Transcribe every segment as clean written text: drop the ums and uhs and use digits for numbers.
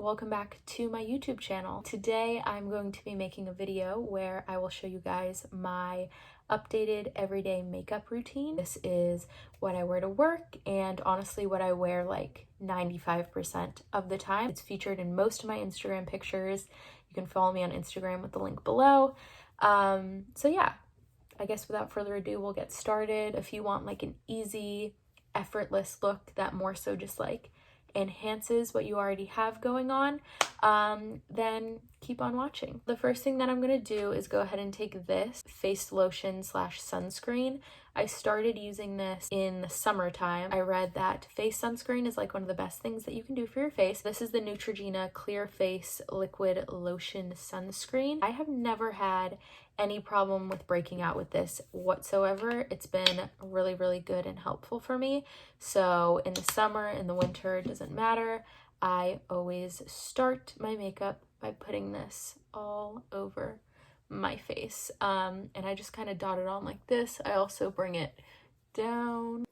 welcome back to my YouTube channel. Today I'm going to be making a video where I will show you guys my updated everyday makeup routine. This is what I wear to work and honestly what I wear like 95% of the time. It's featured in most of my Instagram pictures. You can follow me on Instagram with the link below. So yeah, I guess without further ado, we'll get started. If you want like an easy, effortless look that more so just like enhances what you already have going on, then keep on watching. The first thing that I'm gonna do is go ahead and take this face lotion slash sunscreen. I started using this in the summertime. I read that face sunscreen is like one of the best things that you can do for your face. This is the Neutrogena Clear Face Liquid Lotion Sunscreen. I have never had any problem with breaking out with this whatsoever. It's been really, really good and helpful for me. So in the summer, in the winter, it doesn't matter. I always start my makeup by putting this all over my face. And I just kind of dot it on like this. I also bring it down.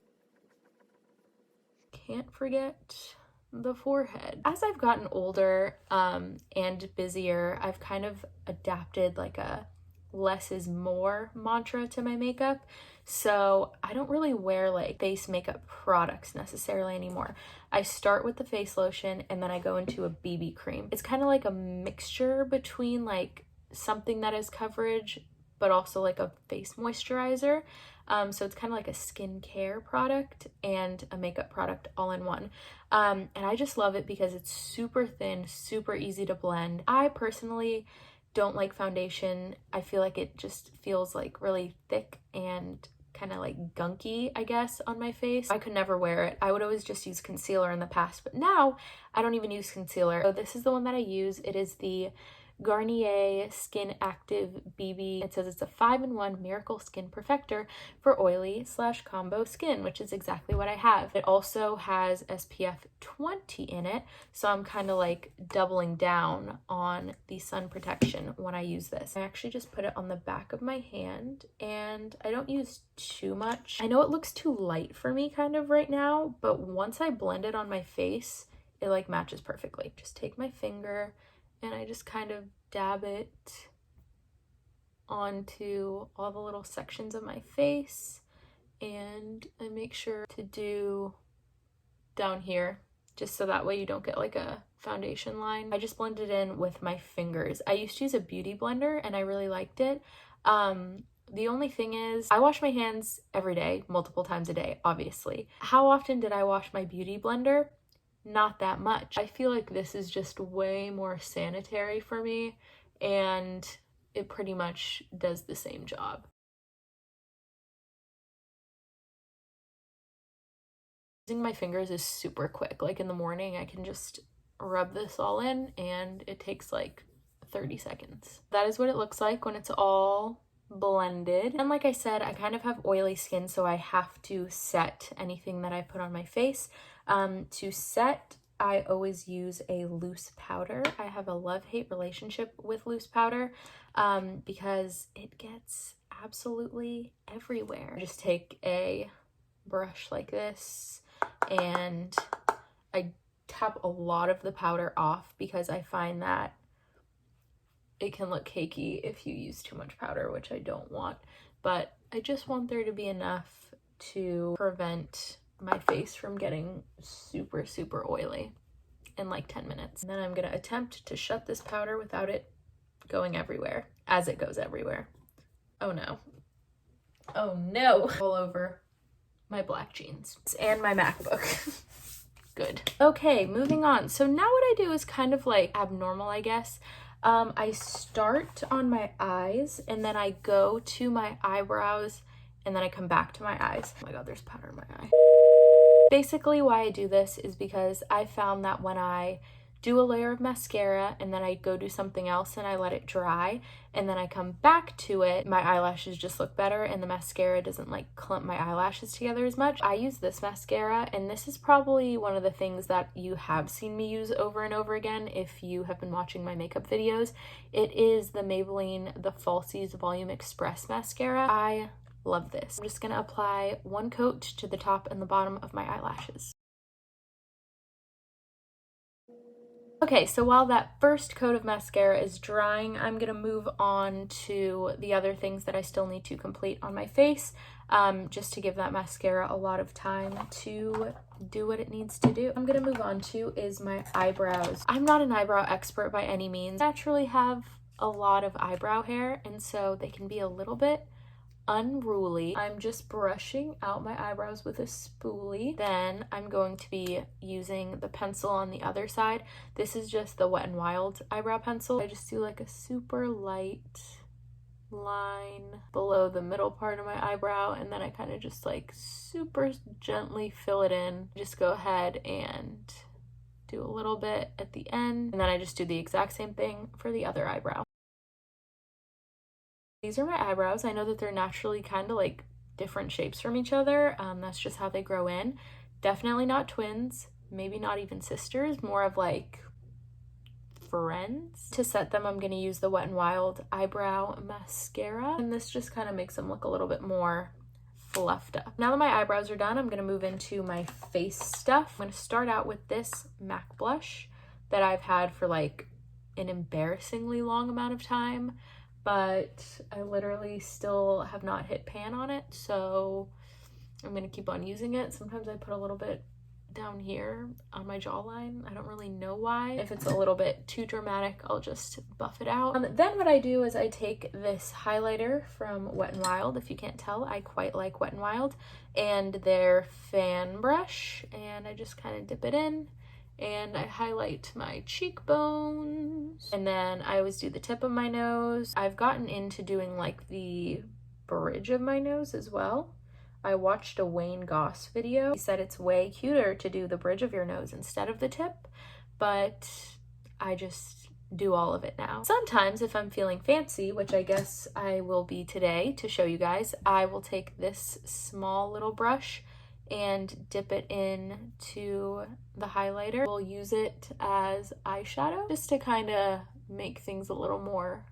Can't forget the forehead. As I've gotten older and busier, I've kind of adapted like a less is more mantra to my makeup. So I don't really wear like face makeup products necessarily anymore. I start with the face lotion and then I go into a BB cream. It's kind of like a mixture between like something that is coverage but also like a face moisturizer. So it's kind of like a skincare product and a makeup product all in one. And I just love it because it's super thin, super easy to blend. I personally don't like foundation. I feel like it just feels like really thick and kind of like gunky, I guess, on my face. I could never wear it. I would always just use concealer in the past, but now I don't even use concealer. So this is the one that I use. It is the Garnier Skin Active BB. It says it's a 5-in-1 miracle skin perfector for oily / combo skin, which is exactly what I have. It also has SPF 20 in it, so I'm kind of like doubling down on the sun protection when I use this. I actually just put it on the back of my hand and I don't use too much. I know it looks too light for me kind of right now, but once I blend it on my face, it like matches perfectly. Just take my finger and I just kind of dab it onto all the little sections of my face, and I make sure to do down here just so that way you don't get like a foundation line. I just blend it in with my fingers. I used to use a beauty blender and I really liked it. The only thing is I wash my hands every day, multiple times a day, obviously. How often did I wash my beauty blender? Not that much. I feel like this is just way more sanitary for me and it pretty much does the same job. Using my fingers is super quick. Like in the morning, I can just rub this all in and it takes like 30 seconds. That is what it looks like when it's all blended. And like I said, I kind of have oily skin, so I have to set anything that I put on my face. To set, I always use a loose powder. I have a love-hate relationship with loose powder because it gets absolutely everywhere. I just take a brush like this and I tap a lot of the powder off because I find that it can look cakey if you use too much powder, which I don't want, but I just want there to be enough to prevent my face from getting super, super oily in like 10 minutes. And then I'm gonna attempt to shut this powder without it going everywhere, as it goes everywhere. Oh no. Oh no. All over my black jeans and my MacBook. Good. Okay, moving on. So now what I do is kind of like abnormal, I guess. I start on my eyes and then I go to my eyebrows and then I come back to my eyes. Oh my god, there's powder in my eye. Basically why I do this is because I found that when I do a layer of mascara and then I go do something else and I let it dry and then I come back to it, my eyelashes just look better and the mascara doesn't like clump my eyelashes together as much. I use this mascara and this is probably one of the things that you have seen me use over and over again if you have been watching my makeup videos. It is the Maybelline The Falsies Volume Express Mascara. I love this. I'm just gonna apply one coat to the top and the bottom of my eyelashes. Okay, so while that first coat of mascara is drying, I'm gonna move on to the other things that I still need to complete on my face, just to give that mascara a lot of time to do what it needs to do. I'm gonna move on to is my eyebrows. I'm not an eyebrow expert by any means. I naturally have a lot of eyebrow hair, and so they can be a little bit unruly. I'm just brushing out my eyebrows with a spoolie. Then I'm going to be using the pencil on the other side. This is just the Wet n Wild eyebrow pencil. I just do like a super light line below the middle part of my eyebrow, and then I kind of just like super gently fill it in. Just go ahead and do a little bit at the end, and then I just do the exact same thing for the other eyebrow. These are my eyebrows. I know that they're naturally kind of like different shapes from each other. That's just how they grow in. Definitely not twins, maybe not even sisters, more of like friends. To set them, I'm going to use the Wet n Wild eyebrow mascara, and this just kind of makes them look a little bit more fluffed up. Now that my eyebrows are done, I'm going to move into my face stuff. I'm going to start out with this MAC blush that I've had for like an embarrassingly long amount of time, but I literally still have not hit pan on it, so I'm gonna keep on using it. Sometimes I put a little bit down here on my jawline. I don't really know why. If it's a little bit too dramatic, I'll just buff it out. Then what I do is I take this highlighter from Wet n Wild. If you can't tell, I quite like Wet n Wild, and their fan brush, and I just kind of dip it in and I highlight my cheekbones, and then I always do the tip of my nose. I've gotten into doing like the bridge of my nose as well. I watched a Wayne Goss video. He said it's way cuter to do the bridge of your nose instead of the tip, but I just do all of it now. Sometimes if I'm feeling fancy, which I guess I will be today to show you guys, I will take this small little brush and dip it in to the highlighter. We'll use it as eyeshadow just to kind of make things a little more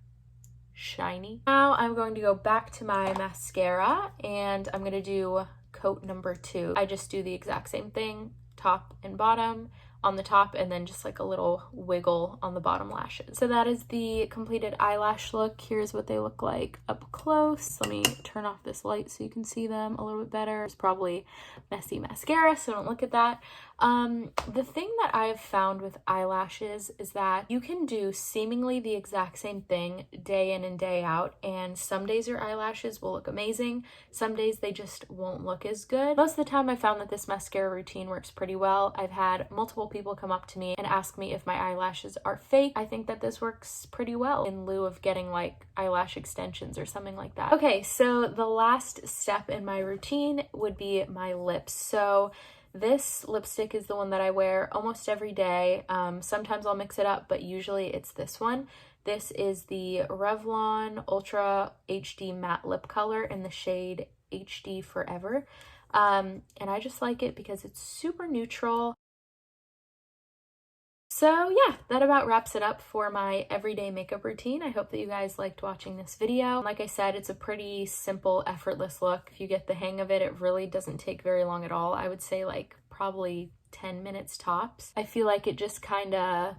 shiny. Now I'm going to go back to my mascara and I'm going to do coat number 2. I just do the exact same thing, top and bottom on the top, and then just like a little wiggle on the bottom lashes. So that is the completed eyelash look. Here's what they look like up close. Let me turn off this light so you can see them a little bit better. It's probably messy mascara, so don't look at that. The thing that I've found with eyelashes is that you can do seemingly the exact same thing day in and day out, and some days your eyelashes will look amazing, some days they just won't look as good. Most of the time I found that this mascara routine works pretty well. I've had multiple people come up to me and ask me if my eyelashes are fake. I think that this works pretty well in lieu of getting like eyelash extensions or something like that. Okay, so the last step in my routine would be my lips. So this lipstick is the one that I wear almost every day. Sometimes I'll mix it up, but usually it's this one. This is the Revlon Ultra HD Matte Lip Color in the shade HD Forever. And I just like it because it's super neutral. So yeah, that about wraps it up for my everyday makeup routine. I hope that you guys liked watching this video. Like I said, it's a pretty simple, effortless look. If you get the hang of it, it really doesn't take very long at all. I would say like probably 10 minutes tops. I feel like it just kind of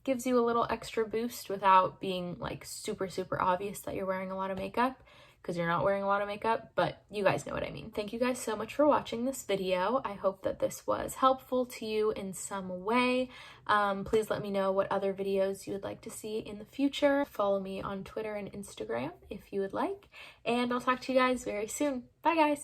gives you a little extra boost without being like super, super obvious that you're wearing a lot of makeup, because you're not wearing a lot of makeup, but you guys know what I mean. Thank you guys so much for watching this video. I hope that this was helpful to you in some way. Please let me know what other videos you would like to see in the future. Follow me on Twitter and Instagram if you would like, and I'll talk to you guys very soon. Bye guys.